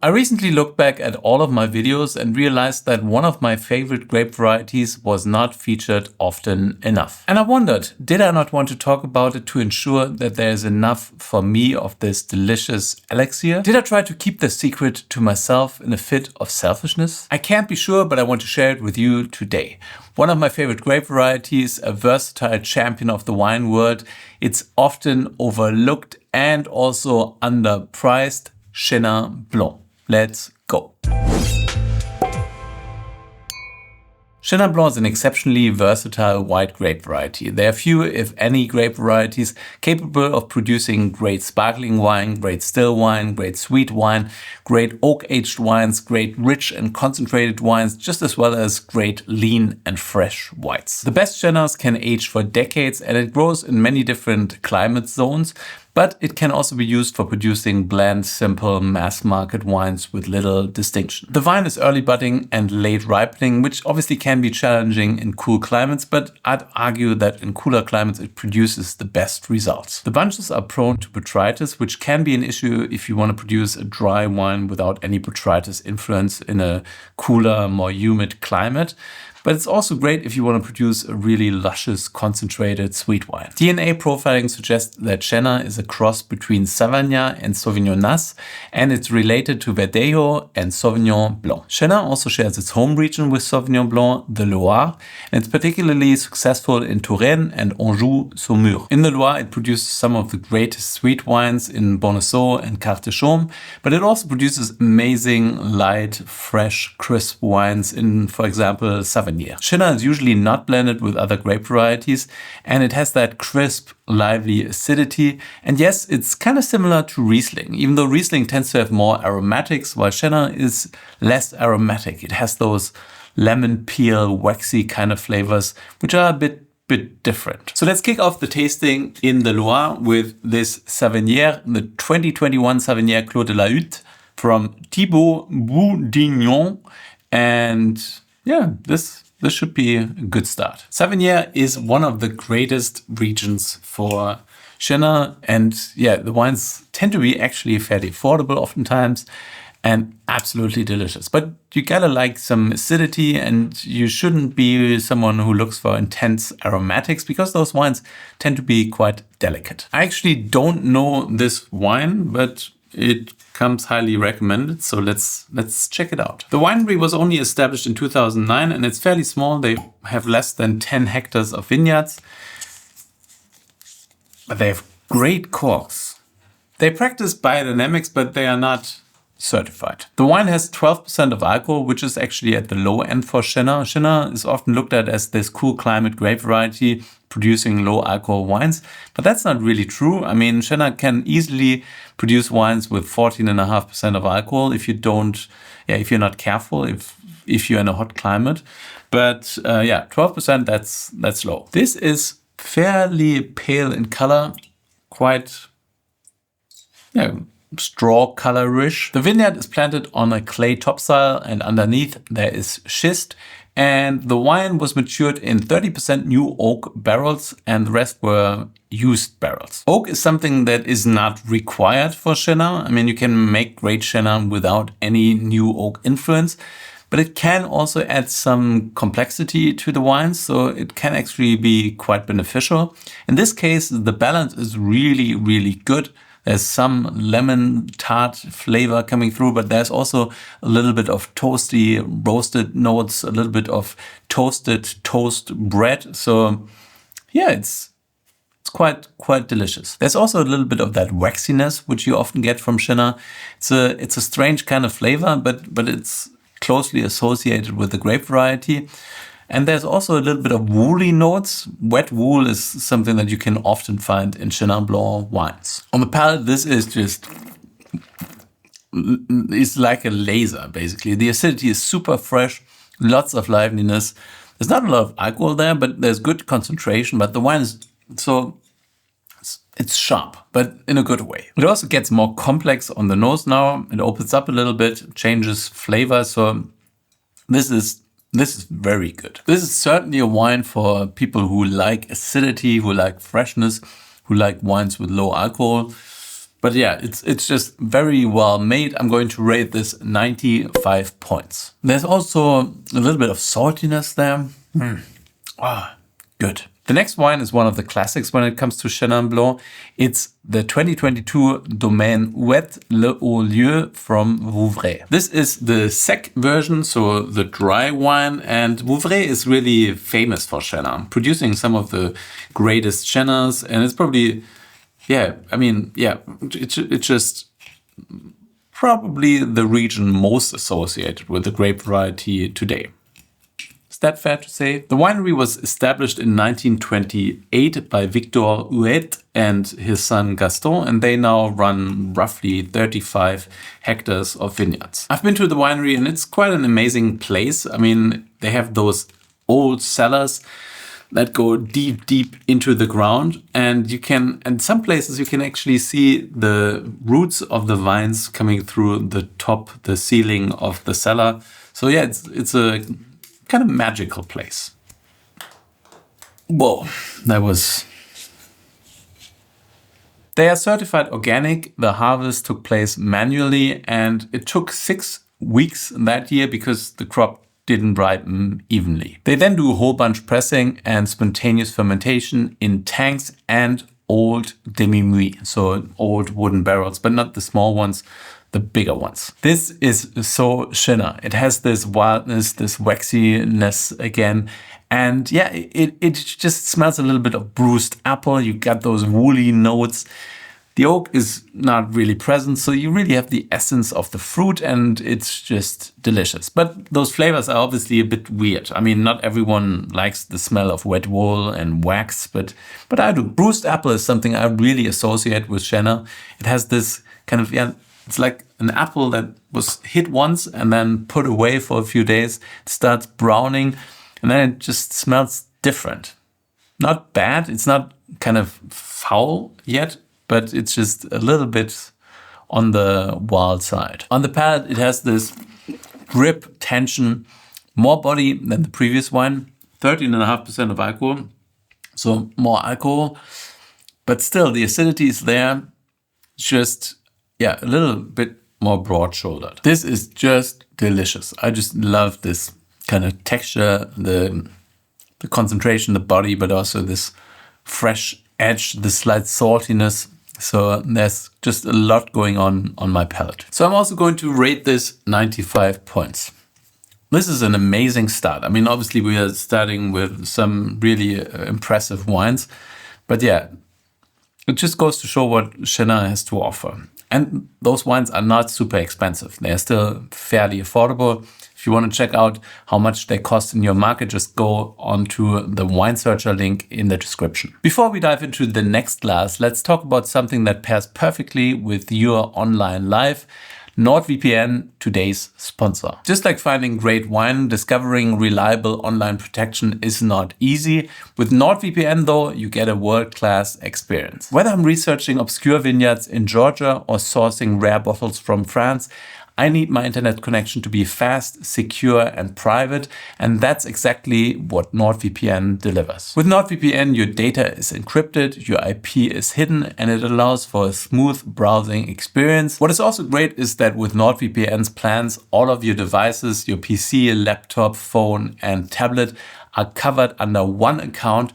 I recently looked back at all of my videos and realized that one of my favorite grape varieties was not featured often enough. And I wondered, did I not want to talk about it to ensure that there is enough for me of this delicious elixir? Did I try to keep the secret to myself in a fit of selfishness? I can't be sure, but I want to share it with you today. One of my favorite grape varieties, a versatile champion of the wine world. It's often overlooked and also underpriced, Chenin Blanc. Let's go. Chenin Blanc is an exceptionally versatile white grape variety. There are few, if any, grape varieties capable of producing great sparkling wine, great still wine, great sweet wine, great oak-aged wines, great rich and concentrated wines, just as well as great lean and fresh whites. The best Chenins can age for decades, and it grows in many different climate zones, but it can also be used for producing bland, simple, mass-market wines with little distinction. The vine is early budding and late ripening, which obviously can be challenging in cool climates, but I'd argue that in cooler climates it produces the best results. The bunches are prone to botrytis, which can be an issue if you want to produce a dry wine without any botrytis influence in a cooler, more humid climate. But it's also great if you want to produce a really luscious, concentrated sweet wine. DNA profiling suggests that Chenin is a cross between Savennieres and Sauvignon Nasse, and it's related to Verdejo and Sauvignon Blanc. Chenin also shares its home region with Sauvignon Blanc, the Loire, and it's particularly successful in Touraine and Anjou-Saumur. In the Loire, it produces some of the greatest sweet wines in Bonneceaux and Carte de Chaume, but it also produces amazing, light, fresh, crisp wines in, for example, Savennieres. Chenin is usually not blended with other grape varieties, and it has that crisp, lively acidity. And yes, it's kind of similar to Riesling, even though Riesling tends to have more aromatics, while Chenin is less aromatic. It has those lemon peel, waxy kind of flavors, which are a bit different. So let's kick off the tasting in the Loire with this Savennieres, the 2021 Savennieres Clos de la Hutte from Thibaud Boudignon. And yeah, this should be a good start. Savennieres is one of the greatest regions for Chenin, and yeah, the wines tend to be actually fairly affordable oftentimes and absolutely delicious. But you gotta like some acidity, and you shouldn't be someone who looks for intense aromatics because those wines tend to be quite delicate. I actually don't know this wine, but it comes highly recommended, so let's check it out. The winery was only established in 2009 and it's fairly small. They have less than 10 hectares of vineyards, but they have great corks. They practice biodynamics, but they are not certified. The wine has 12% of alcohol, which is actually at the low end for Chenin. Chenin is often looked at as this cool climate grape variety producing low alcohol wines, but that's not really true. I mean, Chenin can easily produce wines with 14.5% of alcohol if you're not careful, if you're in a hot climate. But 12%, that's low. This is fairly pale in color, quite straw colorish. The vineyard is planted on a clay topsoil, and underneath there is schist. And the wine was matured in 30% new oak barrels, and the rest were used barrels. Oak is something that is not required for Chenin. I mean, you can make great Chenin without any new oak influence, but it can also add some complexity to the wine, so it can actually be quite beneficial. In this case, the balance is really, really good. There's some lemon tart flavor coming through, but there's also a little bit of toasty roasted notes, a little bit of toasted toast bread. So yeah, it's quite delicious. There's also a little bit of that waxiness, which you often get from Chenin. It's a strange kind of flavor, but it's closely associated with the grape variety. And there's also a little bit of woolly notes. Wet wool is something that you can often find in Chenin Blanc wines. On the palate, this is it's like a laser, basically. The acidity is super fresh, lots of liveliness. There's not a lot of alcohol there, but there's good concentration. But the wine is it's sharp, but in a good way. It also gets more complex on the nose now. It opens up a little bit, changes flavor. So this is very good. This is certainly a wine for people who like acidity, who like freshness, who like wines with low alcohol. But yeah, it's just very well made. I'm going to rate this 95 points. There's also a little bit of saltiness there. Good. The next wine is one of the classics when it comes to Chenin Blanc. It's the 2022 Domaine Huet Lieu from Vouvray. This is the sec version, so the dry wine, and Vouvray is really famous for Chenin, producing some of the greatest Chenins, and it's probably, it's just probably the region most associated with the grape variety today. Is that fair to say? The winery was established in 1928 by Victor Huet and his son Gaston, and they now run roughly 35 hectares of vineyards. I've been to the winery and it's quite an amazing place. I mean, they have those old cellars that go deep, deep into the ground, and in some places you can actually see the roots of the vines coming through the ceiling of the cellar. So yeah, it's a kind of magical place. Whoa, They are certified organic. The harvest took place manually, and it took 6 weeks that year because the crop didn't ripen evenly. They then do whole bunch pressing and spontaneous fermentation in tanks and old demi-muid, so old wooden barrels, but not the small ones, the bigger ones. This is so Chenin. It has this wildness, this waxiness again. And yeah, it just smells a little bit of bruised apple. You got those woolly notes. The oak is not really present, so you really have the essence of the fruit, and it's just delicious. But those flavors are obviously a bit weird. I mean, not everyone likes the smell of wet wool and wax, but I do. Bruised apple is something I really associate with Chenin. It has this kind of, it's like an apple that was hit once and then put away for a few days. It starts browning, and then it just smells different. Not bad. It's not kind of foul yet, but it's just a little bit on the wild side. On the palate, it has this grip, tension, more body than the previous wine, 13.5% of alcohol, so more alcohol, but still the acidity is there, just, a little bit more broad-shouldered. This is just delicious. I just love this kind of texture, the concentration, the body, but also this fresh edge, the slight saltiness. So there's just a lot going on my palate. So I'm also going to rate this 95 points. This is an amazing start. I mean, obviously we are starting with some really impressive wines, but yeah, it just goes to show what Chenin has to offer. And those wines are not super expensive. They're still fairly affordable. If you want to check out how much they cost in your market, just go onto the wine searcher link in the description. Before we dive into the next glass, let's talk about something that pairs perfectly with your online life. NordVPN, today's sponsor. Just like finding great wine, discovering reliable online protection is not easy. With NordVPN though, you get a world-class experience. Whether I'm researching obscure vineyards in Georgia or sourcing rare bottles from France, I need my internet connection to be fast, secure, and private, and that's exactly what NordVPN delivers. With NordVPN, your data is encrypted, your IP is hidden, and it allows for a smooth browsing experience. What is also great is that with NordVPN's plans, all of your devices, your PC, laptop, phone, and tablet are covered under one account,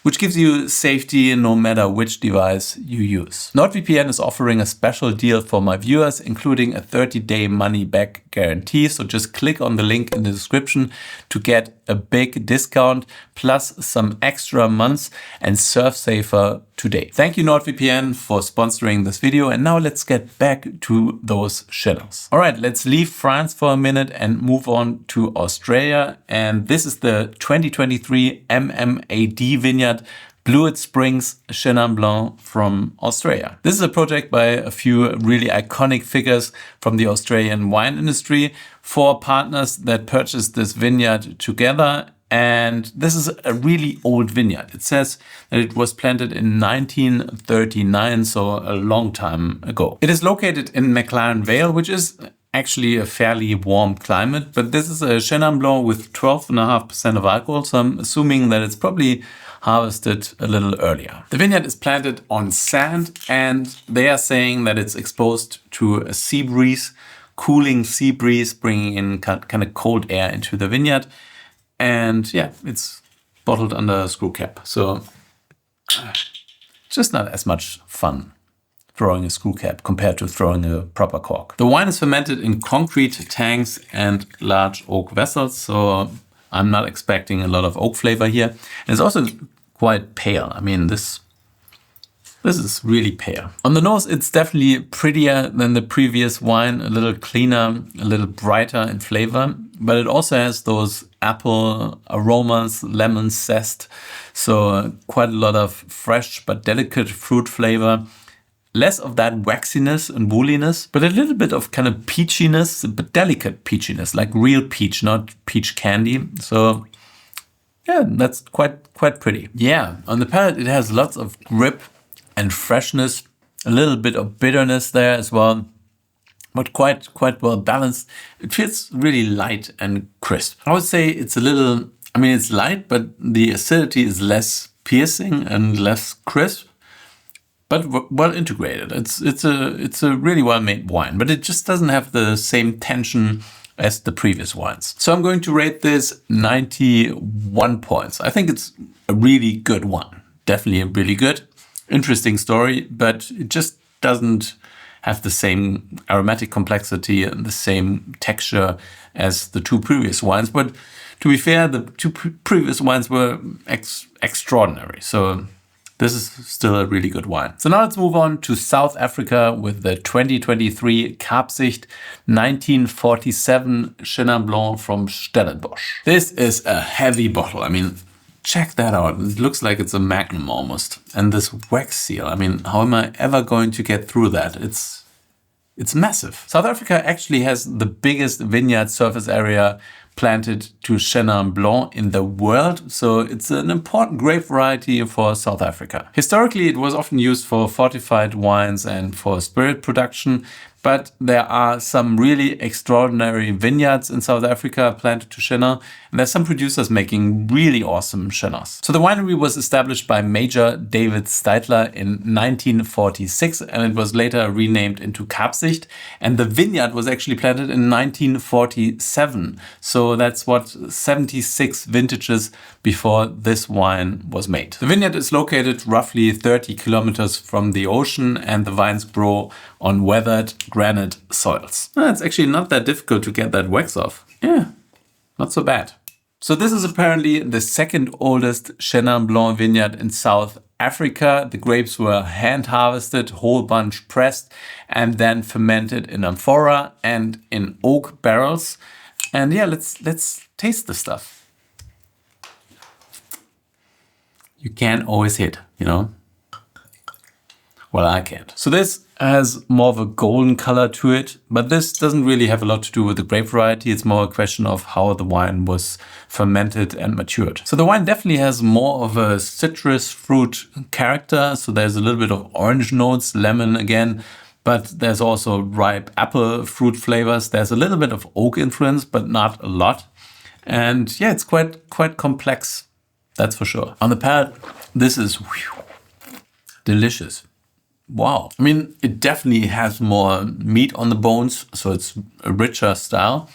which gives you safety no matter which device you use. NordVPN is offering a special deal for my viewers, including a 30-day money-back guarantee. So just click on the link in the description to get a big discount, plus some extra months, and surf safer today. Thank you NordVPN for sponsoring this video. And now let's get back to those Chenins. All right, let's leave France for a minute and move on to Australia. And this is the 2023 MMAD vineyard, Blewitt Springs Chenin Blanc from Australia. This is a project by a few really iconic figures from the Australian wine industry, 4 partners that purchased this vineyard together. And this is a really old vineyard. It says that it was planted in 1939, so a long time ago. It is located in McLaren Vale, which is actually a fairly warm climate, but this is a Chenin Blanc with 12.5% of alcohol, so I'm assuming that it's probably harvested a little earlier. The vineyard is planted on sand, and they are saying that it's exposed to a sea breeze, cooling sea breeze, bringing in kind of cold air into the vineyard. And yeah, it's bottled under a screw cap, so just not as much fun throwing a screw cap compared to throwing a proper cork. The wine is fermented in concrete tanks and large oak vessels, so I'm not expecting a lot of oak flavor here. And it's also quite pale. I mean, this is really pale. On the nose, it's definitely prettier than the previous wine, a little cleaner, a little brighter in flavor, but it also has those apple aromas, lemon zest, so quite a lot of fresh but delicate fruit flavor. Less of that waxiness and woolliness, but a little bit of kind of peachiness, but delicate peachiness, like real peach, not peach candy. So yeah, that's quite pretty. Yeah, on the palate, it has lots of grip and freshness, a little bit of bitterness there as well, but quite well balanced. It feels really light and crisp. I would say it's a little, I mean, it's light, but the acidity is less piercing and less crisp, but well integrated. It's a really well made wine, but it just doesn't have the same tension as the previous wines. So I'm going to rate this 91 points. I think it's a really good one. Definitely really good. Interesting story, but it just doesn't have the same aromatic complexity and the same texture as the two previous wines. But to be fair, the two previous wines were extraordinary. So this is still a really good wine. So now let's move on to South Africa with the 2023 Kaapzicht 1947 Chenin Blanc from Stellenbosch. This is a heavy bottle. I mean, check that out. It looks like it's a magnum almost. And this wax seal, I mean, how am I ever going to get through that? It's massive. South Africa actually has the biggest vineyard surface area planted to Chenin Blanc in the world, so it's an important grape variety for South Africa. Historically, it was often used for fortified wines and for spirit production, but there are some really extraordinary vineyards in South Africa planted to Chenin, and there's some producers making really awesome Cheninn's. So the winery was established by Major David Steitler in 1946, and it was later renamed into Kaapzicht, and the vineyard was actually planted in 1947. So that's what, 76 vintages before this wine was made. The vineyard is located roughly 30 kilometers from the ocean, and the vines grow on weathered granite soils. It's actually not that difficult to get that wax off. Yeah, not so bad. So this is apparently the second oldest Chenin Blanc vineyard in South Africa. The grapes were hand harvested, whole bunch pressed, and then fermented in amphora and in oak barrels. And yeah, let's taste the stuff. You can't always hit, you know? Well, I can't. So this has more of a golden color to it, but this doesn't really have a lot to do with the grape variety. It's more a question of how the wine was fermented and matured. So the wine definitely has more of a citrus fruit character. So there's a little bit of orange notes, lemon again, but there's also ripe apple fruit flavors. There's a little bit of oak influence, but not a lot. And yeah, it's quite complex, that's for sure. On the palate, this is delicious. Wow. I mean, it definitely has more meat on the bones, so it's a richer style.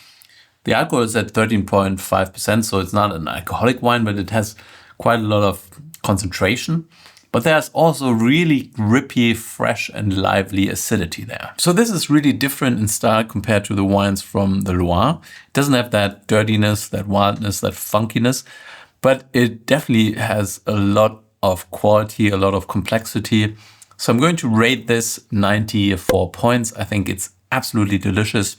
The alcohol is at 13.5%, so it's not an alcoholic wine, but it has quite a lot of concentration. But there's also really grippy, fresh and lively acidity there. So this is really different in style compared to the wines from the Loire. It doesn't have that dirtiness, that wildness, that funkiness, but it definitely has a lot of quality, a lot of complexity. So I'm going to rate this 94 points. I think it's absolutely delicious.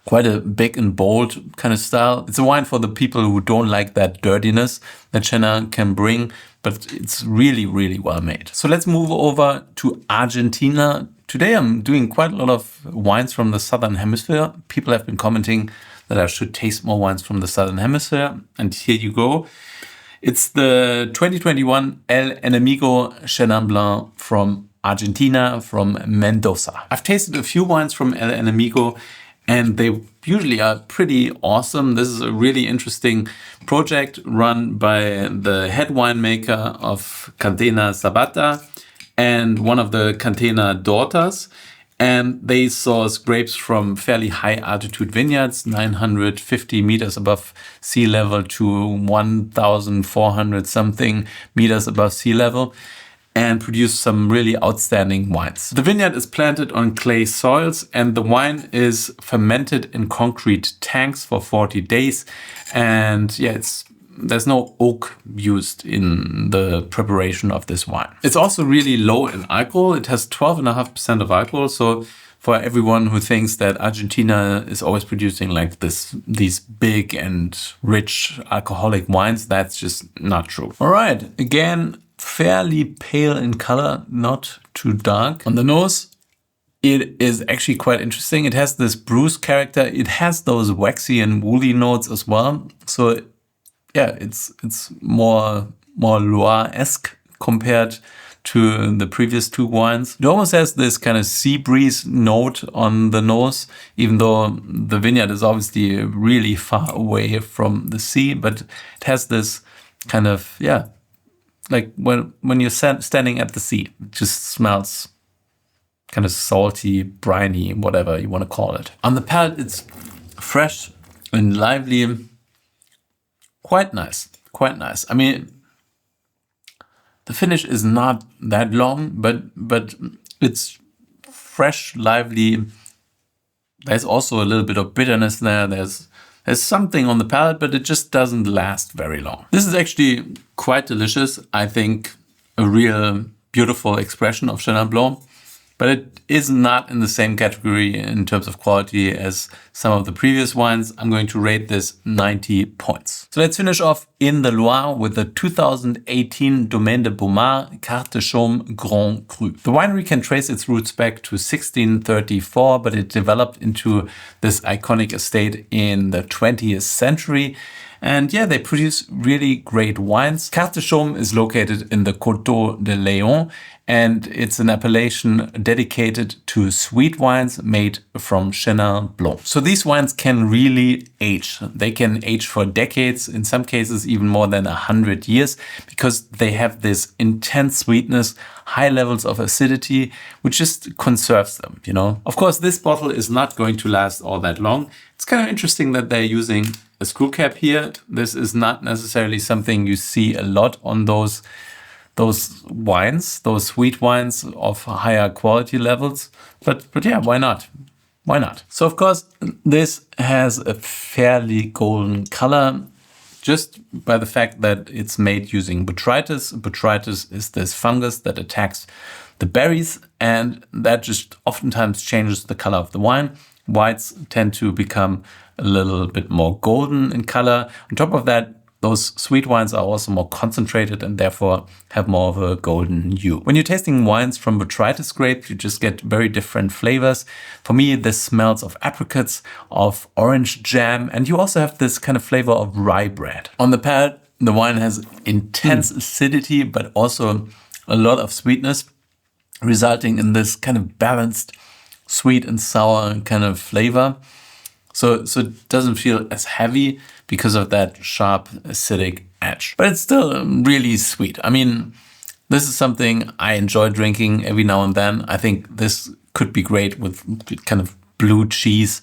Quite a big and bold kind of style. It's a wine for the people who don't like that dirtiness that Chenin can bring, but it's really, really well made. So let's move over to Argentina. Today I'm doing quite a lot of wines from the Southern Hemisphere. People have been commenting that I should taste more wines from the Southern Hemisphere. And here you go. It's the 2021 El Enemigo Chenin Blanc from Argentina, from Mendoza. I've tasted a few wines from El Enemigo, and they usually are pretty awesome. This is a really interesting project run by the head winemaker of Catena Sabata and one of the Catena daughters. And they source grapes from fairly high altitude vineyards, 950 meters above sea level to 1,400 something meters above sea level, and produce some really outstanding wines. The vineyard is planted on clay soils, and the wine is fermented in concrete tanks for 40 days. And yeah, there's no oak used in the preparation of this wine. It's also really low in alcohol. It has 12.5% of alcohol. So for everyone who thinks that Argentina is always producing like these big and rich alcoholic wines, that's just not true. All right, again, fairly pale in color, not too dark. On the nose, it is actually quite interesting. It has this bruised character. It has those waxy and woolly notes as well. So yeah, it's more Loire-esque compared to the previous two wines. It almost has this kind of sea breeze note on the nose, even though the vineyard is obviously really far away from the sea, but it has this kind of, yeah, like when you're standing at the sea, it just smells kind of salty, briny, whatever you want to call it. On the palate, it's fresh and lively. Quite nice, quite nice. I mean, the finish is not that long, but it's fresh, lively. There's also a little bit of bitterness there. There's something on the palate, but it just doesn't last very long. This is actually quite delicious. I think a real beautiful expression of Chenin Blanc, but it is not in the same category in terms of quality as some of the previous wines. I'm going to rate this 90 points. So let's finish off in the Loire with the 2018 Domaine de Baumard Carte de Chaume Grand Cru. The winery can trace its roots back to 1634, but it developed into this iconic estate in the 20th century. And yeah, they produce really great wines. Carte de Chaume is located in the Coteau de Léon, and it's an appellation dedicated to sweet wines made from Chenin Blanc. So these wines can really age. They can age for decades, in some cases even more than 100 years, because they have this intense sweetness, high levels of acidity, which just conserves them, you know. Of course, this bottle is not going to last all that long. It's kind of interesting that they're using a screw cap here. This is not necessarily something you see a lot on those wines, those sweet wines of higher quality levels. But yeah, why not? Why not? So of course, this has a fairly golden color just by the fact that it's made using botrytis. Botrytis is this fungus that attacks the berries, and that just oftentimes changes the color of the wine. Whites tend to become a little bit more golden in color. On top of that, those sweet wines are also more concentrated and therefore have more of a golden hue. When you're tasting wines from botrytis grape, you just get very different flavors. For me, this smells of apricots, of orange jam, and you also have this kind of flavor of rye bread. On the palate, the wine has intense acidity, but also a lot of sweetness, resulting in this kind of balanced sweet and sour kind of flavor. So it doesn't feel as heavy because of that sharp acidic edge. But it's still really sweet. I mean, this is something I enjoy drinking every now and then. I think this could be great with kind of blue cheese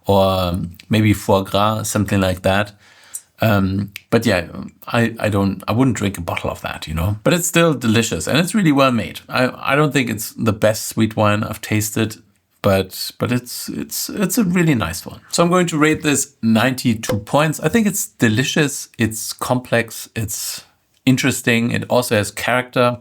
or maybe foie gras, something like that. But yeah, I wouldn't drink a bottle of that, you know. But it's still delicious and it's really well made. I don't think it's the best sweet wine I've tasted, but it's a really nice one. So I'm going to rate this 92 points. I think it's delicious, it's complex, it's interesting, it also has character.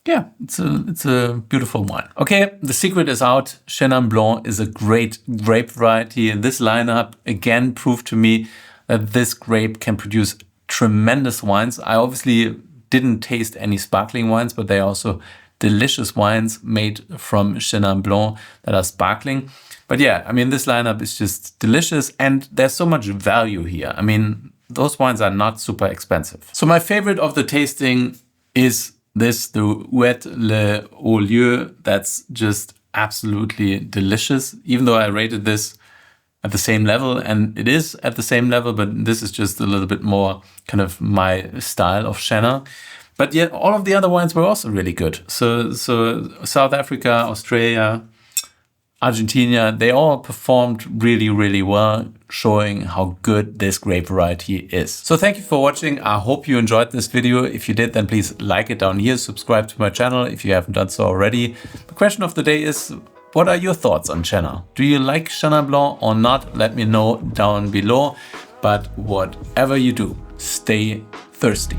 Yeah, it's a beautiful wine. Okay, the secret is out. Chenin Blanc is a great grape variety. This lineup again proved to me that this grape can produce tremendous wines. I obviously didn't taste any sparkling wines, but they are also delicious wines made from Chenin Blanc that are sparkling. But yeah, I mean, this lineup is just delicious and there's so much value here. I mean, those wines are not super expensive. So my favorite of the tasting is This, the Huet le Lieu, that's just absolutely delicious. Even though I rated this at the same level, and it is at the same level, but this is just a little bit more kind of my style of Chenin. But yet all of the other wines were also really good. So South Africa, Australia, Argentina, they all performed really, really well, showing how good this grape variety is. So thank you for watching. I hope you enjoyed this video. If you did, then please like it down here. Subscribe to my channel if you haven't done so already. The question of the day is, what are your thoughts on Chenin? Do you like Chenin Blanc or not? Let me know down below. But whatever you do, stay thirsty.